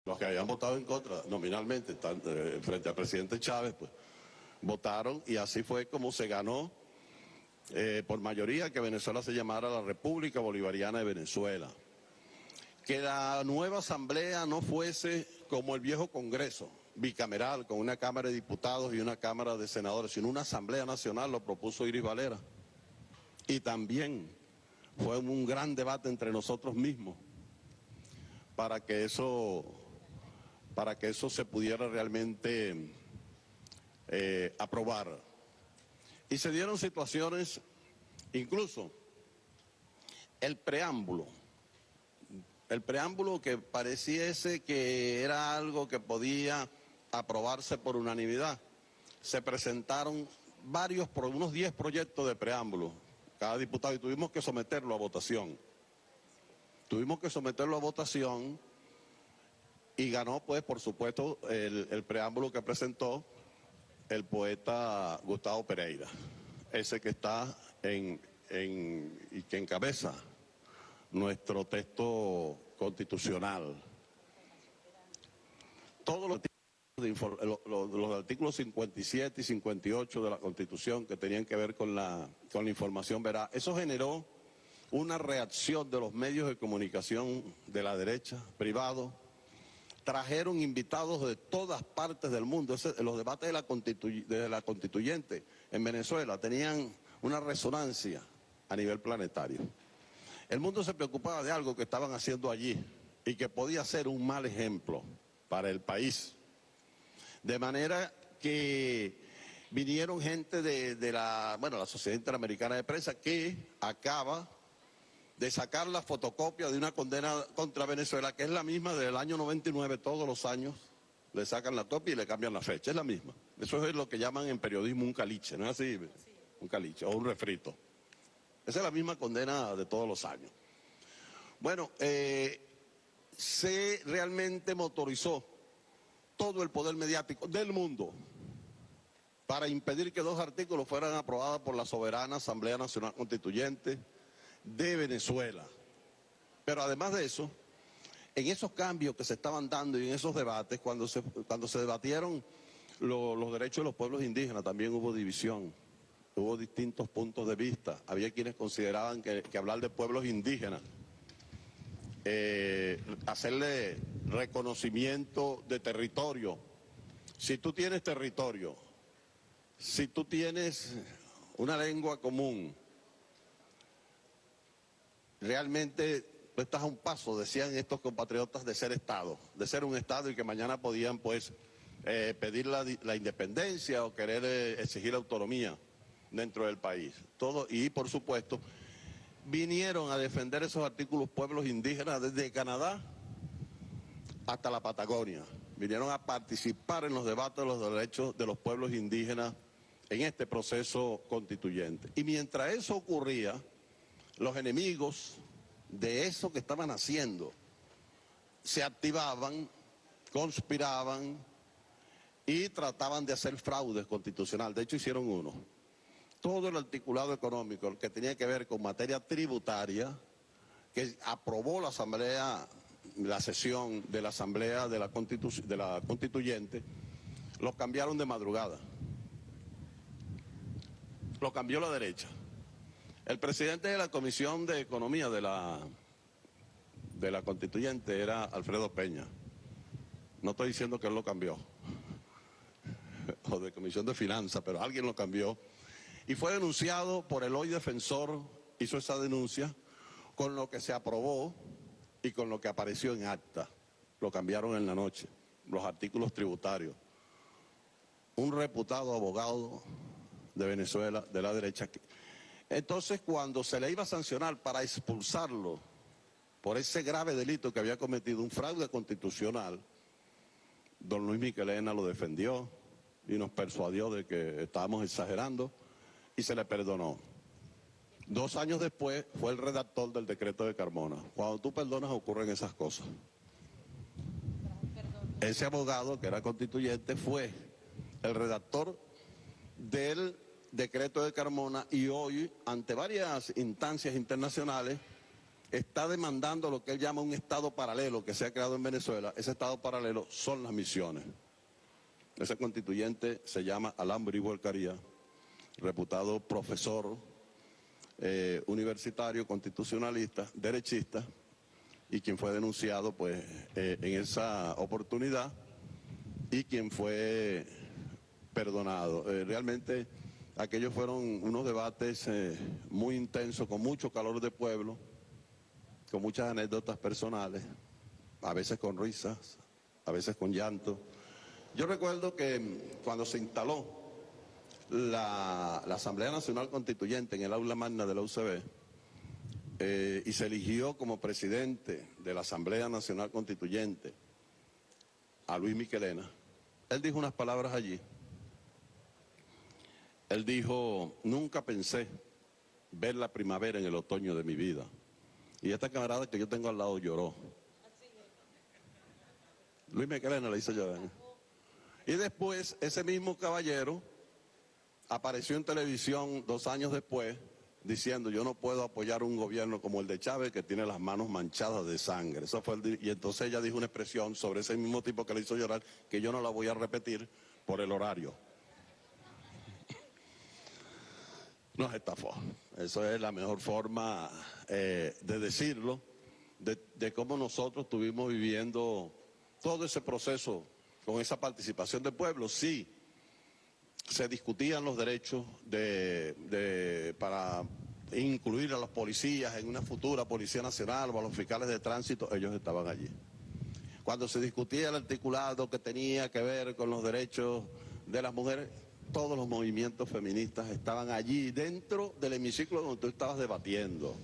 Los que habían votado en contra, nominalmente, frente al presidente Chávez, pues votaron y así fue como se ganó por mayoría que Venezuela se llamara la República Bolivariana de Venezuela. Que la nueva asamblea no fuese como el viejo Congreso, bicameral, con una Cámara de Diputados y una Cámara de Senadores, sino una Asamblea Nacional, lo propuso Iris Valera. Y también fue un gran debate entre nosotros mismos para que eso se pudiera realmente aprobar. Y se dieron situaciones, incluso el preámbulo que pareciese que era algo que podía aprobarse por unanimidad. Se presentaron unos 10 proyectos de preámbulo, cada diputado, y tuvimos que someterlo a votación. Y ganó, pues, por supuesto, el preámbulo que presentó el poeta Gustavo Pereira, ese que está y que encabeza nuestro texto constitucional. Todos los artículos 57 y 58 de la Constitución que tenían que ver con la información veraz, eso generó una reacción de los medios de comunicación de la derecha, privados. Trajeron invitados de todas partes del mundo. Los debates de la constituyente en Venezuela tenían una resonancia a nivel planetario. El mundo se preocupaba de algo que estaban haciendo allí y que podía ser un mal ejemplo para el país. De manera que vinieron gente de la Sociedad Interamericana de Prensa, que acaba de sacar la fotocopia de una condena contra Venezuela, que es la misma del año 99, todos los años le sacan la copia y le cambian la fecha, es la misma. Eso es lo que llaman en periodismo un caliche, ¿no es así? Un caliche o un refrito. Esa es la misma condena de todos los años. Bueno, se realmente motorizó todo el poder mediático del mundo para impedir que 2 artículos fueran aprobados por la soberana Asamblea Nacional Constituyente de Venezuela. Pero además de eso, en esos cambios que se estaban dando y en esos debates, cuando se debatieron los derechos de los pueblos indígenas, también hubo división, hubo distintos puntos de vista. Había quienes consideraban que hablar de pueblos indígenas, hacerle reconocimiento de territorio. Si tú tienes territorio, si tú tienes una lengua común, realmente tú estás a un paso, decían estos compatriotas, de ser Estado, de ser un Estado, y que mañana podían, pues, pedir la independencia o querer exigir autonomía dentro del país. Y por supuesto, vinieron a defender esos artículos pueblos indígenas desde Canadá hasta la Patagonia. Vinieron a participar en los debates de los derechos de los pueblos indígenas en este proceso constituyente. Y mientras eso ocurría, los enemigos de eso que estaban haciendo se activaban, conspiraban y trataban de hacer fraudes constitucionales. De hecho, hicieron uno. Todo el articulado económico, el que tenía que ver con materia tributaria, que aprobó la sesión de la Asamblea de la Constituyente, lo cambiaron de madrugada. Lo cambió la derecha. El presidente de la Comisión de Economía de la Constituyente era Alfredo Peña. No estoy diciendo que él lo cambió, o de Comisión de Finanzas, pero alguien lo cambió. Y fue denunciado por el hoy defensor, hizo esa denuncia, con lo que se aprobó y con lo que apareció en acta. Lo cambiaron en la noche, los artículos tributarios. Un reputado abogado de Venezuela, de la derecha. Entonces, cuando se le iba a sancionar para expulsarlo por ese grave delito que había cometido, un fraude constitucional, don Luis Michelena lo defendió y nos persuadió de que estábamos exagerando y se le perdonó. 2 años después fue el redactor del decreto de Carmona. Cuando tú perdonas ocurren esas cosas. Ese abogado, que era constituyente, fue el redactor del decreto de Carmona, y hoy, ante varias instancias internacionales, está demandando lo que él llama un estado paralelo que se ha creado en Venezuela. Ese estado paralelo son las misiones. Ese constituyente se llama Alan Bribo Alcaría, reputado profesor universitario, constitucionalista, derechista, y quien fue denunciado pues en esa oportunidad y quien fue perdonado. Realmente aquellos fueron unos debates muy intensos, con mucho calor de pueblo, con muchas anécdotas personales, a veces con risas, a veces con llanto. Yo recuerdo que cuando se instaló la Asamblea Nacional Constituyente en el aula magna de la UCB, y se eligió como presidente de la Asamblea Nacional Constituyente a Luis Michelena, él dijo unas palabras allí. Él dijo: nunca pensé ver la primavera en el otoño de mi vida. Y esta camarada que yo tengo al lado lloró. Luis Michelena le hizo llorar. Y después, ese mismo caballero apareció en televisión 2 años después, diciendo: yo no puedo apoyar un gobierno como el de Chávez, que tiene las manos manchadas de sangre. Eso fue y entonces ella dijo una expresión sobre ese mismo tipo que le hizo llorar, que yo no la voy a repetir por el horario. Nos estafó. Eso es la mejor forma de decirlo, de cómo nosotros estuvimos viviendo todo ese proceso con esa participación del pueblo. Sí, se discutían los derechos para incluir a los policías en una futura Policía Nacional o a los fiscales de tránsito, ellos estaban allí. Cuando se discutía el articulado que tenía que ver con los derechos de las mujeres, todos los movimientos feministas estaban allí dentro del hemiciclo donde tú estabas debatiendo.